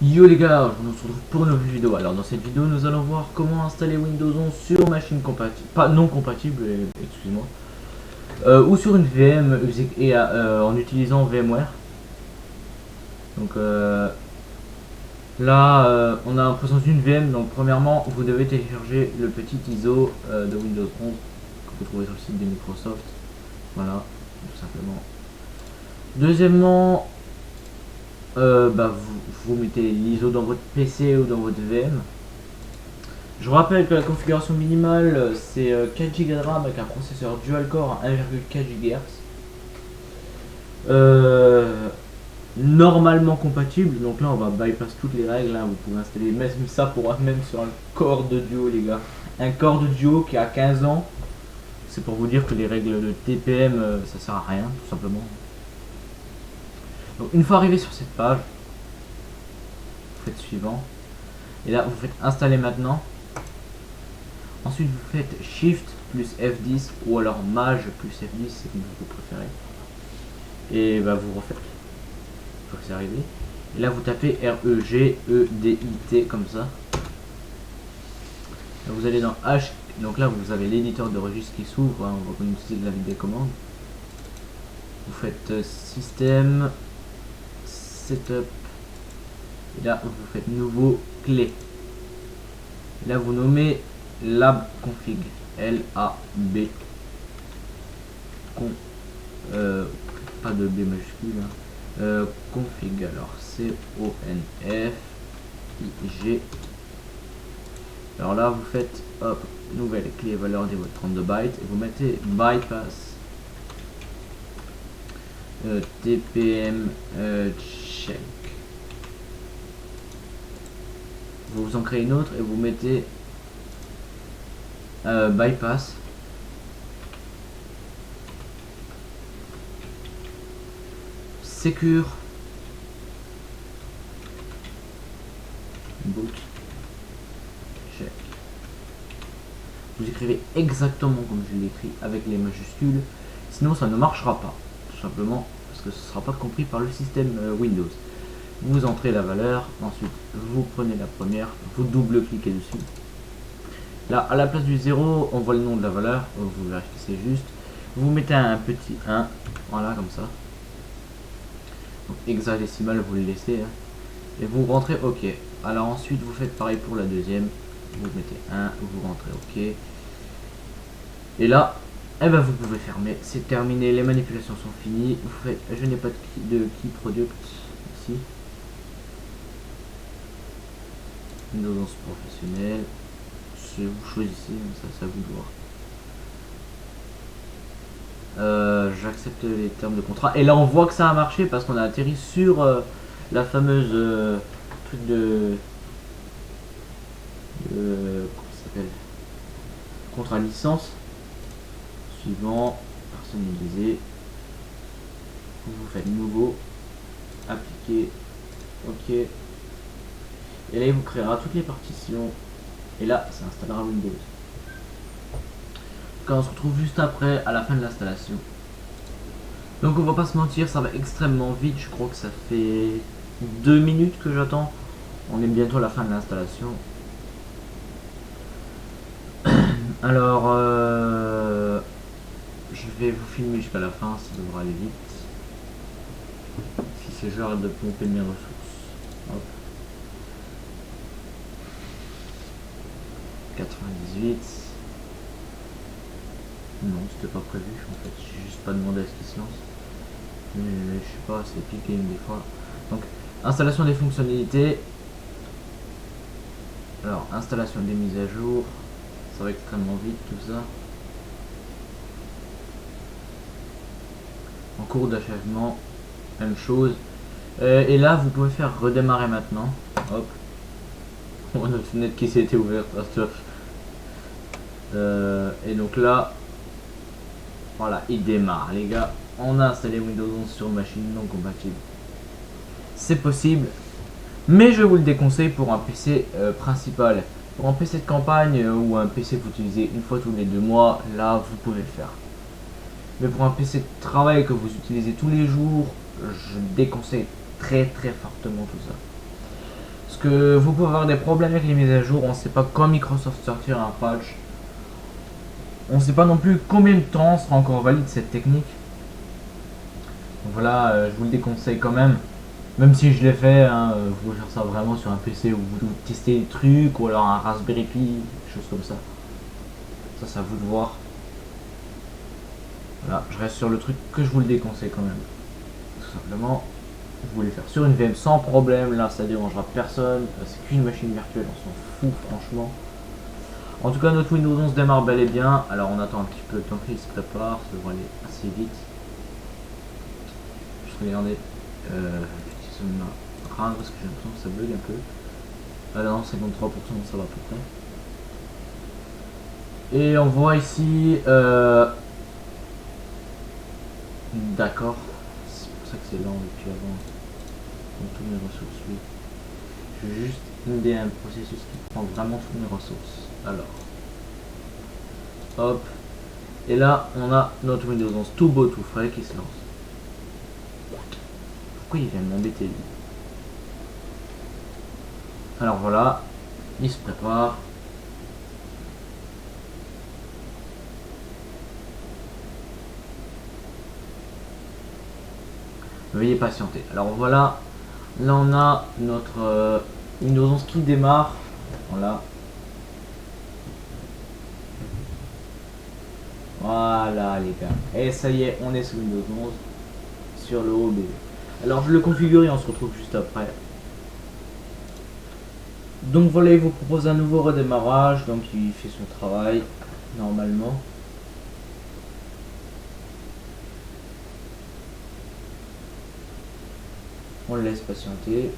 Yo les gars, on se retrouve pour une nouvelle vidéo. Alors dans cette vidéo nous allons voir comment installer Windows 11 sur machine compatible, pas non compatible, excusez-moi, ou sur une VM en utilisant VMware. Donc là on a en présence d'une VM. Donc premièrement vous devez télécharger le petit ISO de Windows 11 que vous trouvez sur le site de Microsoft. Voilà, tout simplement. Deuxièmement, vous mettez l'ISO dans votre PC ou dans votre VM. Je vous rappelle que la configuration minimale c'est 4 Go de RAM avec un processeur dual-core à 1,4 GHz. Normalement compatible, donc là on va bypass toutes les règles, hein. Vous pouvez installer même ça pour même sur un Core de Duo les gars. Un Core de Duo qui a 15 ans. C'est pour vous dire que les règles de TPM ça sert à rien tout simplement. Donc une fois arrivé sur cette page, vous faites suivant. Et là vous faites installer maintenant. Ensuite vous faites Shift plus F10 ou alors Maj plus F10, c'est comme vous préférez. Et vous refaites. Une fois que c'est arrivé. Et là vous tapez REGEDIT comme ça. Là, vous allez dans H. Donc là vous avez l'éditeur de registre qui s'ouvre, hein, on va utiliser de la des commandes. Vous faites système, setup. Et là vous faites nouveau clé. Et là vous nommez lab config, LAB pas de B majuscule, hein. Config, alors CONFIG. Alors là vous faites hop, nouvelle clé valeur des votre 32 bytes et vous mettez bypass TPM check. Vous en créez une autre et vous mettez bypass secure boot check. Vous écrivez exactement comme je l'ai écrit avec les majuscules, sinon ça ne marchera pas, tout simplement parce que ce ne sera pas compris par le système Windows. Vous entrez la valeur, ensuite vous prenez la première, vous double-cliquez dessus. Là, à la place du 0, on voit le nom de la valeur, vous vérifiez que c'est juste. Vous mettez un petit 1, voilà, comme ça. Donc, hexadécimal, vous le laissez. Hein. Et vous rentrez OK. Alors ensuite, vous faites pareil pour la deuxième. Vous mettez 1, vous rentrez OK. Et là, vous pouvez fermer. C'est terminé, les manipulations sont finies. Vous faites, je n'ai pas de key product ici. Windows 11 professionnel. Vous choisissez, ça c'est à vous de voir. J'accepte les termes de contrat. Et là on voit que ça a marché parce qu'on a atterri sur la fameuse truc de comment ça s'appelle, contrat licence. Suivant, personnalisé. Vous faites nouveau, appliquer, OK. Et là il vous créera toutes les partitions. Et là, ça installera Windows. Quand on se retrouve juste après, à la fin de l'installation. Donc on va pas se mentir, ça va extrêmement vite. Je crois que ça fait 2 minutes que j'attends. On est bientôt à la fin de l'installation. Alors, je vais vous filmer jusqu'à la fin, ça devra aller vite. Si c'est j'arrête de pomper mes ressources. Hop. 98. Non, c'était pas prévu en fait, j'ai juste pas demandé à ce qu'il se lance. Mais je sais pas, c'est Epic Games des fois. Donc, installation des fonctionnalités. Alors, installation des mises à jour. Ça va extrêmement vite tout ça. En cours d'achèvement, même chose. Et là, vous pouvez faire redémarrer maintenant. Hop. Oh, notre fenêtre qui s'était ouverte. Et donc là, voilà, il démarre les gars. On a installé Windows 11 sur une machine non compatible. C'est possible, mais je vous le déconseille pour un PC principal. Pour un PC de campagne ou un PC que vous utilisez une fois tous les 2 mois, là vous pouvez le faire. Mais pour un PC de travail que vous utilisez tous les jours, je déconseille très fortement tout ça. Parce que vous pouvez avoir des problèmes avec les mises à jour. On ne sait pas quand Microsoft sortira un patch. On ne sait pas non plus combien de temps sera encore valide cette technique. Donc voilà, je vous le déconseille quand même. Même si je l'ai fait, hein, vous pouvez faire ça vraiment sur un PC où vous testez des trucs, ou alors un Raspberry Pi, des choses comme ça. Ça, c'est à vous de voir. Voilà, je reste sur le truc que je vous le déconseille quand même. Tout simplement, vous voulez faire sur une VM sans problème, là ça dérangera personne. C'est qu'une machine virtuelle, on s'en fout franchement. En tout cas, notre Windows 11 démarre bel et bien. Alors on attend un petit peu le temps qu'il se prépare, ça devrait aller assez vite. Juste regardez, ça me rend parce que j'ai l'impression que ça bug un peu. Alors 53%, ça va à peu près. Et on voit ici, d'accord, c'est pour ça que c'est lent depuis avant. Donc toutes mes ressources, oui. Je vais juste aider un processus qui prend vraiment toutes mes ressources. Alors, hop. Et là, on a notre Windows 11 tout beau, tout frais qui se lance. Pourquoi il vient de m'embêter lui? Alors voilà, il se prépare. Veuillez patienter. Alors voilà, là on a notre Windows 11 qui démarre. Voilà. Voilà les gars. Et ça y est, on est sur Windows 11. Sur le OBD. Alors je le configure et on se retrouve juste après. Donc voilà, il vous propose un nouveau redémarrage. Donc il fait son travail normalement. On le laisse patienter.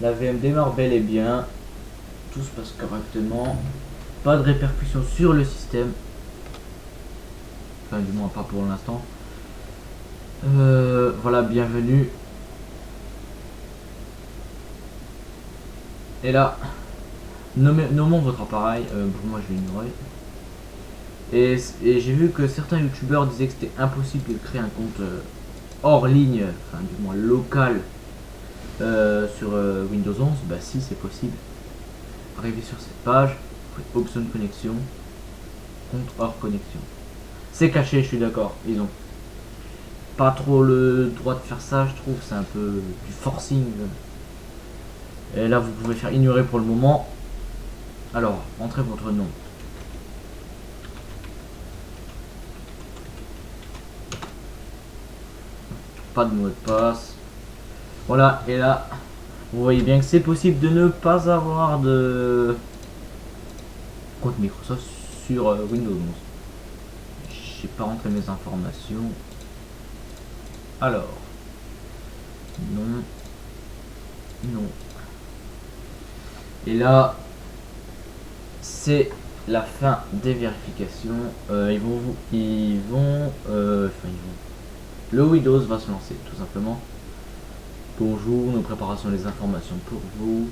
La VM démarre bel et bien. Tout se passe correctement. Pas de répercussions sur le système. Enfin, du moins pas pour l'instant. Voilà, bienvenue. Et là, nommons votre appareil. Pour moi, je vais ignorer. Et j'ai vu que certains youtubeurs disaient que c'était impossible de créer un compte hors ligne, enfin du moins local, sur Windows 11. Bah si, c'est possible. Arrivez sur cette page, vous faites option de connexion, compte hors connexion. C'est caché, je suis d'accord. Ils ont pas trop le droit de faire ça, je trouve. C'est un peu du forcing. Et là, vous pouvez faire ignorer pour le moment. Alors, entrez votre nom. Pas de mot de passe. Voilà, et là, vous voyez bien que c'est possible de ne pas avoir de compte Microsoft sur Windows 11. J'ai pas rentré mes informations. Alors, non, non. Et là, c'est la fin des vérifications. Ils vont. Le Windows va se lancer, tout simplement. Bonjour, nous préparons les informations pour vous.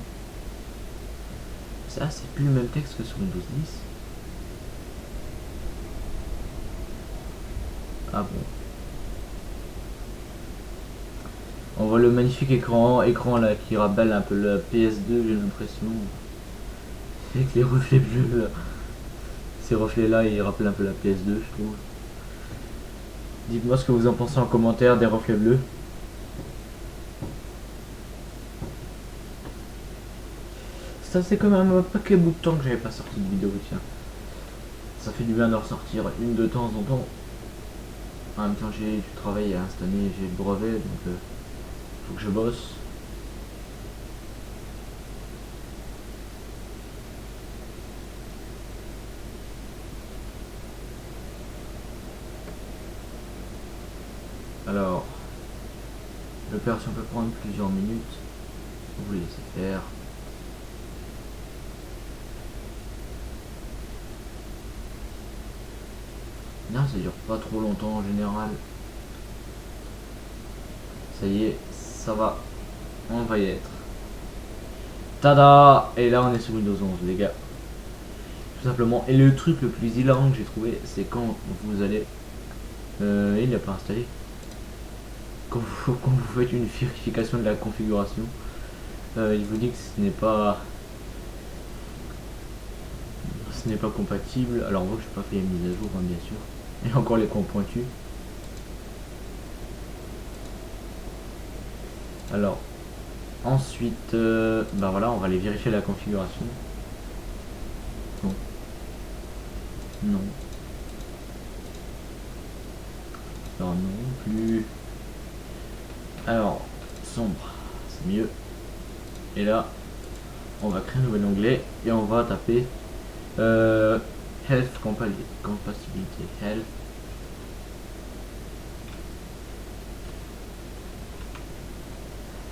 Ça, c'est plus le même texte que sur Windows 10. Ah bon. On voit le magnifique écran là qui rappelle un peu la PS2, j'ai l'impression. Avec les reflets bleus là. Ces reflets là, ils rappellent un peu la PS2, je trouve. Dites-moi ce que vous en pensez en commentaire des reflets bleus. Ça c'est quand même un paquet bout de temps que j'avais pas sorti de vidéo, tiens. Ça fait du bien de ressortir une de temps en temps. En même temps j'ai du travail à installer, j'ai le brevet, donc faut que je bosse. Alors, l'opération peut prendre plusieurs minutes. Vous laissez faire. Non, ça dure pas trop longtemps en général. Ça y est, ça va. On va y être. Tada! Et là on est sur Windows 11 les gars. Tout simplement. Et le truc le plus hilarant que j'ai trouvé, c'est quand vous allez... il n'est pas installé. Quand vous faites une vérification de la configuration. Il vous dit que ce n'est pas compatible. Alors on voit que je n'ai pas fait les mises à jour, hein, bien sûr. Et encore les coins pointus. Alors ensuite, bah voilà, on va aller vérifier la configuration. Non. Non. Alors non plus. Alors, sombre, c'est mieux. Et là, on va créer un nouvel onglet et on va taper Health Compatibility.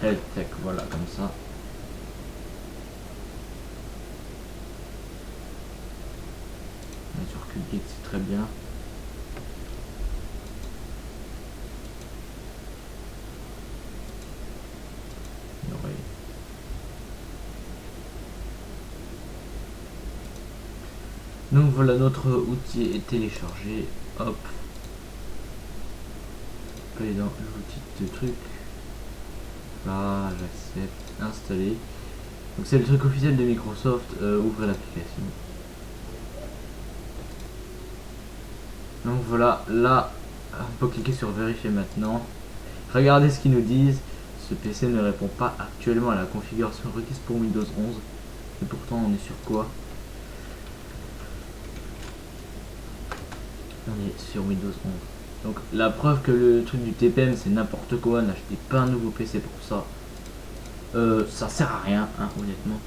Health Tech, voilà, comme ça. Bien sûr, QGIS, c'est très bien. Ouais. Donc voilà, notre outil est téléchargé. Hop. Aller dans l'outil de truc. Là, j'accepte. Installer. Donc c'est le truc officiel de Microsoft. Ouvrez l'application. Donc voilà, là, on peut cliquer sur vérifier maintenant. Regardez ce qu'ils nous disent. Ce PC ne répond pas actuellement à la configuration requise pour Windows 11. Et pourtant, on est sur quoi? On est sur Windows 11. Donc la preuve que le truc du TPM c'est n'importe quoi, n'achetez pas un nouveau PC pour ça. Ça sert à rien, hein, honnêtement.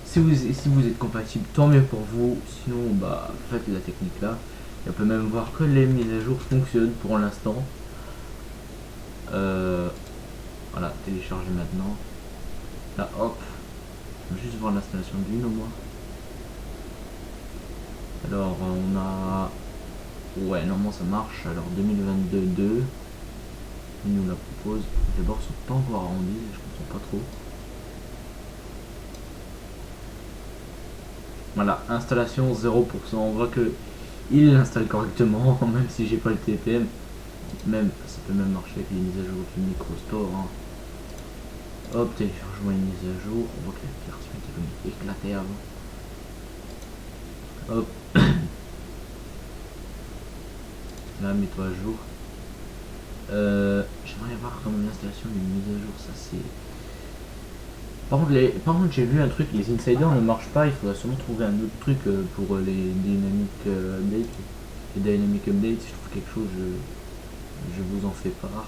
Si vous êtes compatible, tant mieux pour vous. Sinon, bah faites la technique là. Et on peut même voir que les mises à jour fonctionnent pour l'instant. Voilà, télécharger maintenant. Là, hop. On va juste voir l'installation d'une au moins. Alors, on a... Ouais, normalement ça marche. Alors, 2022-2. Il nous la propose. Les bords sont pas encore arrondis, je comprends pas trop. Voilà, installation 0%. On voit que il l'installe correctement, même si j'ai pas le TPM. Même, ça peut même marcher avec les mises à jour du MicroStore. Hein. Hop, téléchargement et mise à jour. On voit que la version était éclatée avant. Hop. Là, mets-toi à jour. J'aimerais voir comment l'installation d'une mise à jour, ça c'est... Par contre, j'ai vu un truc, les insiders ne marchent pas, il faudrait sûrement trouver un autre truc pour les dynamic updates. Les dynamic updates, si je trouve quelque chose, je vous en fais part.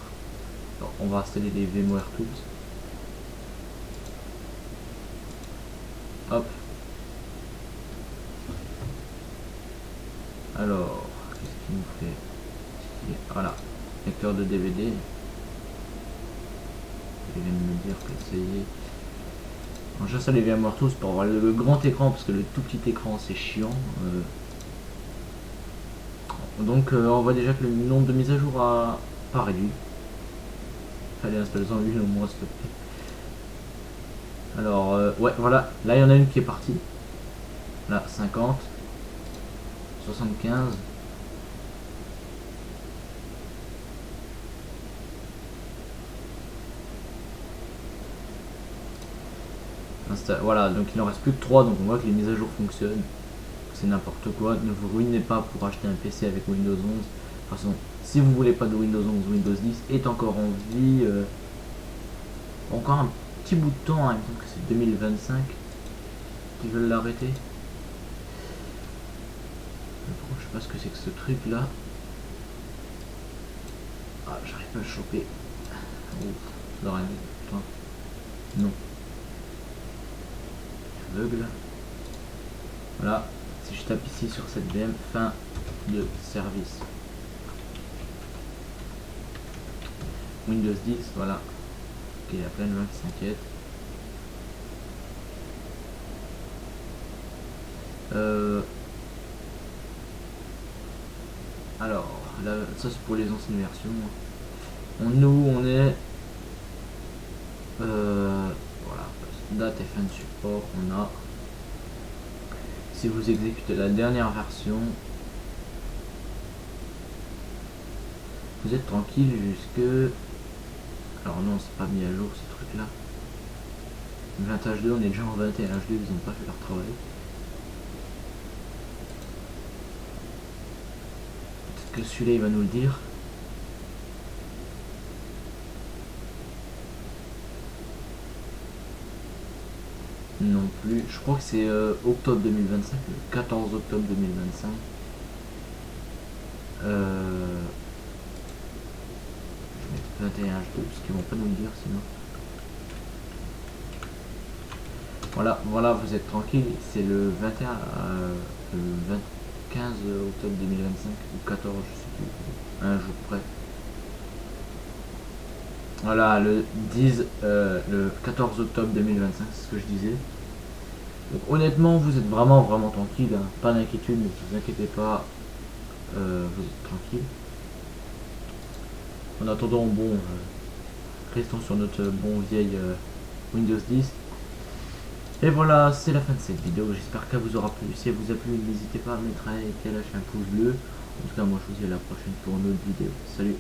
Alors, on va installer les VMware Tools. Hop. Alors, qu'est-ce qu'il nous fait? Voilà, lecteur de DVD. Il vient de me dire que ça y est. Alors, j'installe les VMware Tools pour avoir le grand écran parce que le tout petit écran c'est chiant. Donc on voit déjà que le nombre de mises à jour a pas réduit. Allez, installe-en une au moins s'il te plaît. Alors ouais voilà, là il y en a une qui est partie. Là 50, 75. Voilà, donc il en reste plus que 3, donc on voit que les mises à jour fonctionnent. C'est n'importe quoi, ne vous ruinez pas pour acheter un PC avec Windows 11. De toute façon, si vous voulez pas de Windows 11, Windows 10 est encore en vie. Encore un petit bout de temps, hein, il me semble que c'est 2025 qu'ils veulent l'arrêter. Je sais pas ce que c'est que ce truc là. Ah, j'arrive pas à le choper. Ouf, l'oreille. Non. Aveugle. Voilà. Si je tape ici sur cette VM, fin de service. Windows 10, voilà. Ok, il y a plein de gens qui s'inquiètent. Alors, là, ça c'est pour les anciennes versions. Nous, on est... voilà. Date et fin de support, on a... Si vous exécutez la dernière version, vous êtes tranquille jusque... Alors non, c'est pas mis à jour ce truc là. 20H2, on est déjà en 21H2, ils n'ont pas fait leur travail. Peut-être que celui-là il va nous le dire. Non plus, je crois que c'est octobre 2025, le 14 octobre 2025. Je vais mettre 21H2 parce qu'ils vont pas nous le dire sinon. Voilà, voilà, vous êtes tranquille, c'est le 21, le 15 octobre 2025 ou 14, je sais plus, un jour près. Voilà, le 14 octobre 2025, c'est ce que je disais. Donc honnêtement, vous êtes vraiment tranquille, hein. Pas d'inquiétude, ne vous inquiétez pas, vous êtes tranquille. En attendant, bon, restons sur notre bon vieil Windows 10. Et voilà, c'est la fin de cette vidéo, j'espère qu'elle vous aura plu. Si elle vous a plu, n'hésitez pas à mettre un like et à lâcher un pouce bleu. En tout cas, moi je vous dis à la prochaine pour une autre vidéo. Salut!